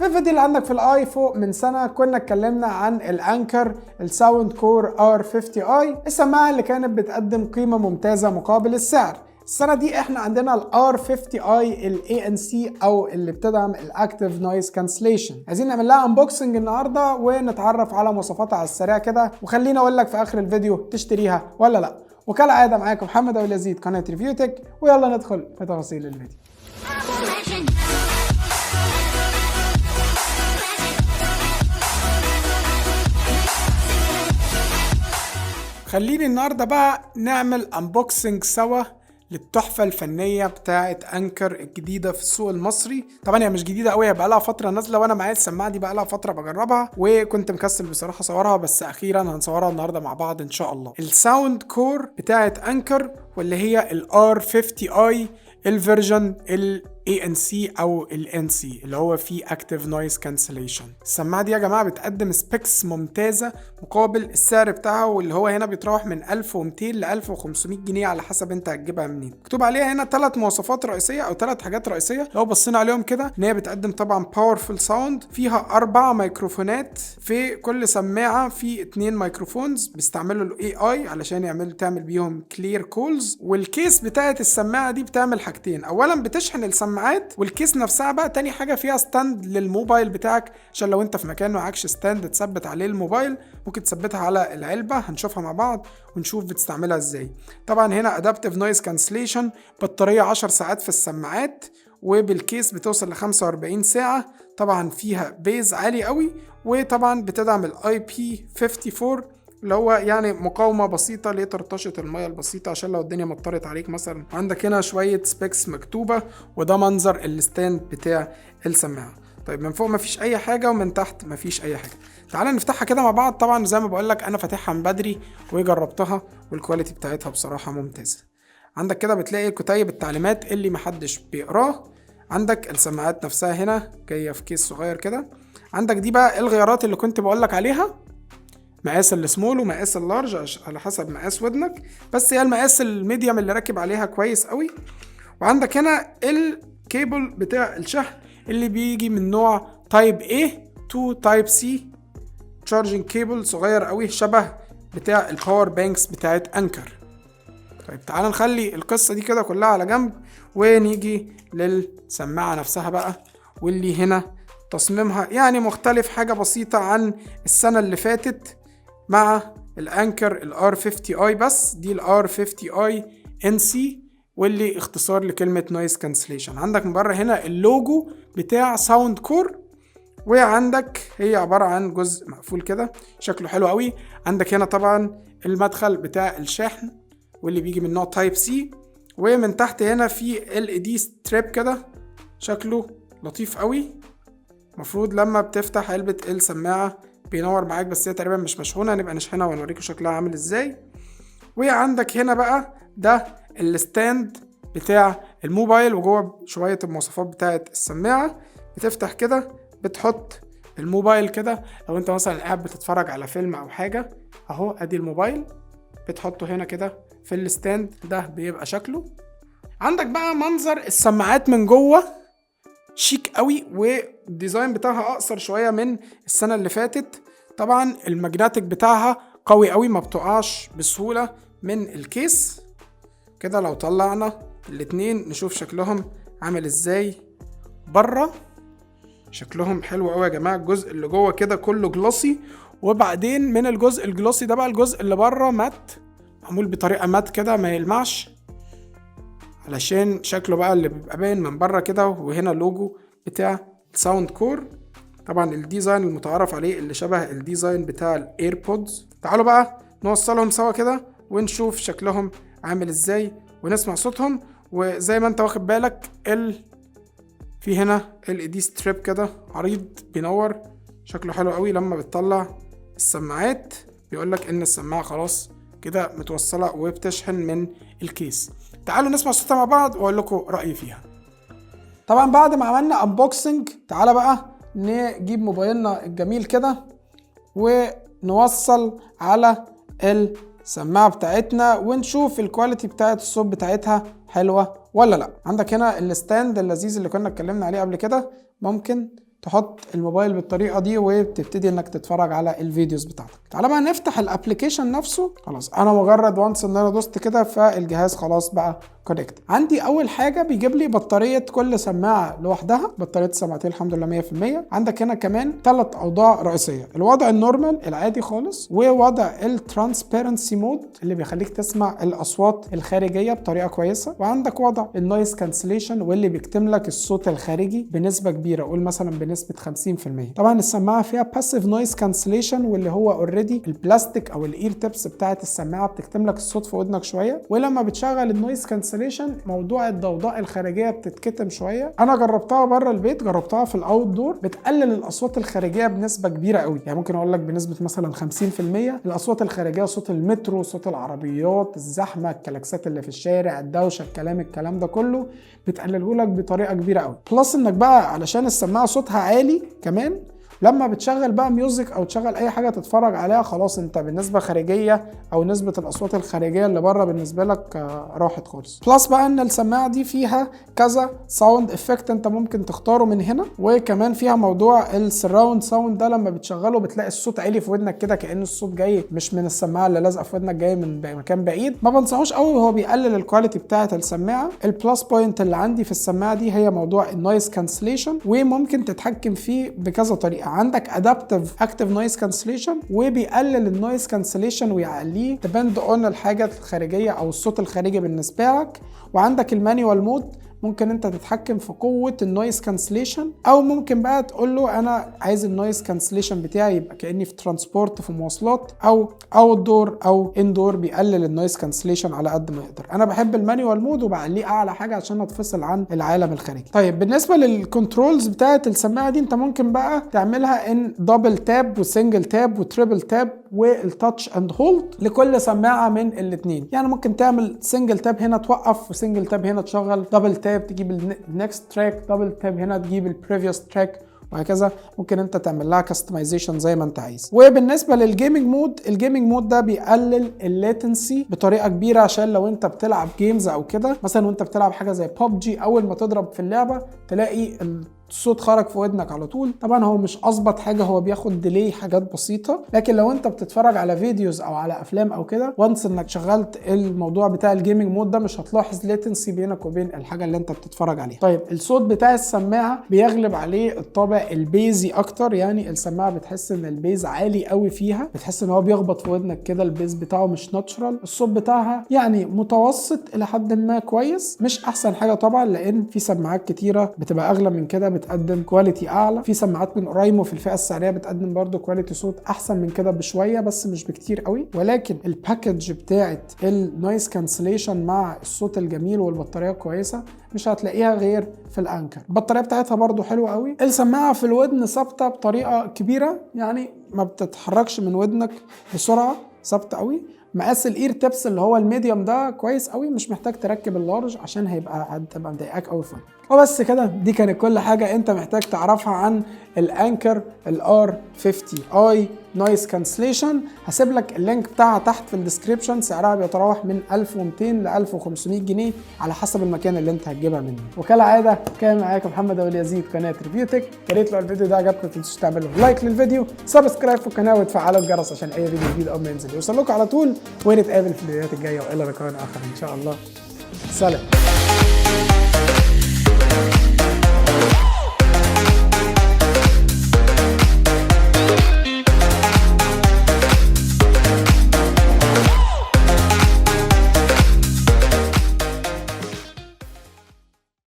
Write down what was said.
في الفيديو اللي عندك في الاي فوق من سنه كنا اتكلمنا عن الانكر الساوند كور R50i، السماعه اللي كانت بتقدم قيمه ممتازه مقابل السعر. السنه دي احنا عندنا ال R50i ال ANC او اللي بتدعم الاكتيف نويز كانسليشن. عايزين نعمل لها انبوكسنج النهارده ونتعرف على مواصفاتها على السريع كده، وخليني اقول لك في اخر الفيديو تشتريها ولا لا. وكالعاده معاكم محمد ابو اليزيد، قناه ريفيو تك، ويلا ندخل في تفاصيل الفيديو. خليني النهارده بقى نعمل انبوكسنج سوا للتحفة الفنية بتاعة انكر الجديدة في السوق المصري. طبعا هي مش جديدة قوي، بقى لها فترة نازلة، وانا معايا السماعة دي بقى لها فترة بجربها، وكنت مكسل بصراحة اصورها، بس اخيرا هنصورها النهاردة مع بعض ان شاء الله. الساوند كور بتاعة انكر، واللي هي ال R50i الفيرجن ال ANC او ال NC اللي هو فيه Active Noise Cancellation. السماعة دي يا جماعة بتقدم سبيكس ممتازة مقابل السعر بتاعها، واللي هو هنا بيتراوح من 1200 ل 1500 جنيه على حسب انت هتجيبها منين. مكتوب عليها هنا 3 مواصفات رئيسية او 3 حاجات رئيسية لو بصينا عليهم كده، ان هي بتقدم طبعا Powerful Sound، فيها 4 ميكروفونات في كل سماعة، في 2 ميكروفونز بيستعملوا ال AI علشان تعمل بيهم Clear Calls. والكيس بتاعت السماعة دي بتعمل حاجتين، اولا بتشحن السماعات، والكيس نفسها بقى تاني حاجة فيها ستاند للموبايل بتاعك، عشان لو انت في مكان معكش ستاند تثبت عليه الموبايل ممكن تثبتها على العلبة. هنشوفها مع بعض ونشوف بتستعملها ازاي. طبعا هنا Adaptive Noise Cancellation، بطارية 10 ساعات في السماعات، وبالكيس بتوصل ل 45 ساعة. طبعا فيها بيز عالي قوي، وطبعا بتدعم ال IP54 اللي هو يعني مقاومة بسيطة لطرطشة المية البسيطة، عشان لو الدنيا مطرت عليك مثلا. عندك هنا شوية سبيكس مكتوبة، وده منظر الستاند بتاع السماعة. طيب من فوق مفيش أي حاجة، ومن تحت مفيش أي حاجة. تعالى نفتحها كده مع بعض. طبعا زي ما بقولك أنا فاتحها من بدري وجربتها، والكواليتي بتاعتها بصراحة ممتازة. عندك كده بتلاقي كتيب التعليمات اللي محدش بيقراه. عندك السماعات نفسها هنا جاية في كيس صغير كده. عندك دي بقى الغيارات اللي كنت بقولك عليها، مقاس السمول ومقاس اللارج على حسب مقاس ودنك، بس هي المقاس الميديم اللي راكب عليها كويس قوي. وعندك هنا الكيبل بتاع الشحن اللي بيجي من نوع تايب A to تايب C، تشارجنج كيبل صغير قوي شبه بتاع الباور بانكس بتاعت انكر. طيب تعال نخلي القصة دي كده كلها على جنب، ونيجي للسماعة نفسها بقى، واللي هنا تصميمها يعني مختلف حاجة بسيطة عن السنة اللي فاتت مع الانكر ال R50i. بس دي ال R50i NC، واللي اختصار لكلمة نويز كانسليشن. عندك من بره هنا اللوجو بتاع ساوند كور، وعندك هي عبارة عن جزء مقفول كده شكله حلو قوي. عندك هنا طبعا المدخل بتاع الشحن، واللي بيجي من نوع تايب C، ومن تحت هنا في LED ستريب كده شكله لطيف قوي. مفروض لما بتفتح علبة السماعة بينور معاك، بس هي تقريبا مش مشحونة، هنبقى نشحنها ونوريكم شكلها عامل ازاي. وعندك هنا بقى ده الستاند بتاع الموبايل، وجوه شوية المواصفات بتاعت السماعة. بتفتح كده بتحط الموبايل كده، لو انت مثلا قاعد بتتفرج على فيلم او حاجة، اهو ادي الموبايل بتحطه هنا كده في الستاند، ده بيبقى شكله. عندك بقى منظر السماعات من جوه شيك قوي، والديزاين بتاعها اقصر شويه من السنه اللي فاتت. طبعا الماجنتيك بتاعها قوي قوي، ما بتقعش بسهوله من الكيس كده. لو طلعنا الاتنين نشوف شكلهم عامل ازاي بره، شكلهم حلو قوي يا جماعه. الجزء اللي جوه كده كله جلوسي، وبعدين من الجزء الجلوسي ده بقى الجزء اللي بره مات، معمول بطريقه مات كده ما يلمعش، علشان شكله بقى اللي بيبقى باين من بره كده. وهنا لوجو بتاع ساوند كور، طبعا الديزاين المتعارف عليه اللي شبه الديزاين بتاع الايربودز. تعالوا بقى نوصلهم سوا كده ونشوف شكلهم عامل ازاي ونسمع صوتهم. وزي ما انت واخد بالك في هنا LED ستريب كده عريض بينور، شكله حلو قوي. لما بتطلع السماعات بيقولك ان السماعة خلاص كده متوصلة وبتشحن من الكيس. تعالوا نسمع صوتها مع بعض واقول لكم رأيي فيها. طبعا بعد ما عملنا انبوكسنج، تعالى بقى نجيب موبايلنا الجميل كده ونوصل على السماعة بتاعتنا ونشوف الكواليتي بتاعت الصوت بتاعتها حلوة ولا لا. عندك هنا الستاند اللذيذ اللي كنا اتكلمنا عليه قبل كده، ممكن تحط الموبايل بالطريقه دي وتبتدي انك تتفرج على الفيديوز بتاعتك. تعالى بقى نفتح الابلكيشن نفسه. خلاص انا مجرد وانس ان انا دوست كده فالجهاز خلاص بقى كونكت. عندي اول حاجه بيجيب لي بطاريه كل سماعه لوحدها، بطاريه السماعتين الحمد لله 100%. عندك هنا كمان 3 اوضاع رئيسيه، الوضع النورمال العادي خالص، ووضع الترانسبيرنسي مود اللي بيخليك تسمع الاصوات الخارجيه بطريقه كويسه، وعندك وضع النويز كانسليشن واللي بيكتم لك الصوت الخارجي بنسبه كبيره، قول مثلا بنسبه 50%. طبعا السماعه فيها باسيف نويز كانسليشن واللي هو اوريدي البلاستيك او الاير تيبس بتاعه السماعه بتكتم لك الصوت في ودنك شويه، ولما بتشغل النويز كانسليشن موضوع الضوضاء الخارجيه بتتكتم شويه. انا جربتها بره البيت، جربتها في الاوت دور، بتقلل الاصوات الخارجيه بنسبه كبيره قوي، يعني ممكن اقول لك بنسبه مثلا 50%. الاصوات الخارجيه، صوت المترو، صوت العربيات، الزحمه، الكلاكسات اللي في الشارع، الدوشه، الكلام ده كله بتقلله لك بطريقه كبيره قوي. بلس انك بقى علشان السماعه صوتها عالي كمان، لما بتشغل بقى ميوزك او تشغل اي حاجه تتفرج عليها، خلاص انت بالنسبه خارجيه او نسبه الاصوات الخارجيه اللي بره بالنسبه لك راحت خالص. بلس بقى ان السماعه دي فيها كذا ساوند افكت انت ممكن تختاره من هنا، وكمان فيها موضوع السراوند ساوند ده، لما بتشغله بتلاقي الصوت عالي في ودنك كده كأن الصوت جاي مش من السماعه اللي لازقه في ودنك، جاي من مكان بعيد. ما بنصحوش قوي، وهو بيقلل الكواليتي بتاعه السماعه. البلس بوينت اللي عندي في السماعه دي هي موضوع النويز كانسليشن، وممكن تتحكم فيه بكذا طريقه. عندك اكتيف نويز كانسليشن، وبيقلل النويز كانسليشن ويعليه ديبند اون الحاجه الخارجيه او الصوت الخارجي بالنسبه لك. وعندك المانيوال مود، ممكن انت تتحكم في قوه النويز كانسليشن، او ممكن بقى تقول له انا عايز النويز كانسليشن بتاعي يبقى كاني في ترانسبورت في مواصلات او اوت دور او اندور، بيقلل النويز كانسليشن على قد ما يقدر. انا بحب المانيوال مود وبعليه اعلى حاجه عشان اتفصل عن العالم الخارجي. طيب بالنسبه للكنترولز بتاعه السماعه دي، انت ممكن بقى تعملها ان دبل تاب وسنجل تاب وتريبل تاب والتاتش اند هولد لكل سماعه من الاثنين. يعني ممكن تعمل سنجل تاب هنا توقف، وسنجل تاب هنا تشغل، دبل تاب تجيب النكست تراك، دبل تاب هنا تجيب البريفيوس تراك، وهكذا. ممكن انت تعمل لها كاستمايزيشن زي ما انت عايز. وبالنسبه للجيمنج مود، الجيمنج مود ده بيقلل الليتنسي بطريقه كبيره، عشان لو انت بتلعب جيمز او كده، مثلا وانت بتلعب حاجه زي ببجي، اول ما تضرب في اللعبه تلاقي الصوت خرج في ودنك على طول. طبعا هو مش اظبط حاجه، هو بياخد ديلي حاجات بسيطه، لكن لو انت بتتفرج على فيديوز او على افلام او كده، وانس انك شغلت الموضوع بتاع الجيمنج مود ده، مش هتلاحظ ليتنسي بينك وبين الحاجه اللي انت بتتفرج عليها. طيب الصوت بتاع السماعه بيغلب عليه الطابع البيزي اكتر، يعني السماعه بتحس ان البيز عالي قوي فيها، بتحس ان هو بيخبط في ودنك كده، البيز بتاعه مش ناتشرال. الصوت بتاعها يعني متوسط الى حد ما كويس، مش احسن حاجه طبعا، لان في سماعات كتيره بتبقى اغلى من كده بتقدم كواليتي اعلى. في سماعات من اورايمو في الفئه السعريه بتقدم برضو كواليتي صوت احسن من كده بشويه، بس مش بكتير قوي. ولكن الباكج بتاعت النويز كانسليشن مع الصوت الجميل والبطاريه كويسه مش هتلاقيها غير في الانكر. البطاريه بتاعتها برضو حلوه قوي. السماعه في الودن ثابته بطريقه كبيره، يعني ما بتتحركش من ودنك بسرعه، ثابته قوي. مقاس الاير تيبس اللي هو الميديوم ده كويس قوي، مش محتاج تركب اللارج عشان هتبقى مضايقاك قوي فوق. وبس كده، دي كانت كل حاجه انت محتاج تعرفها عن الانكر الR50i نويز كانسليشن. هسيب لك اللينك بتاعها تحت في الديسكريبشن. سعرها بيتراوح من 1200 ل 1500 جنيه على حسب المكان اللي انت هتجيبها منه. وكالعاده كان معاكم محمد ابو اليزيد، قناه ريفيوتك. يا ريت لو الفيديو ده عجبكم ما تنسوش تعملوا لايك للفيديو، سبسكرايب في القناه، وتفعلوا الجرس عشان اي فيديو جديد اول ما ينزل يوصل لكم على طول. ونتقابل في الفيديوهات الجايه والى لقاء اخر ان شاء الله. سلام.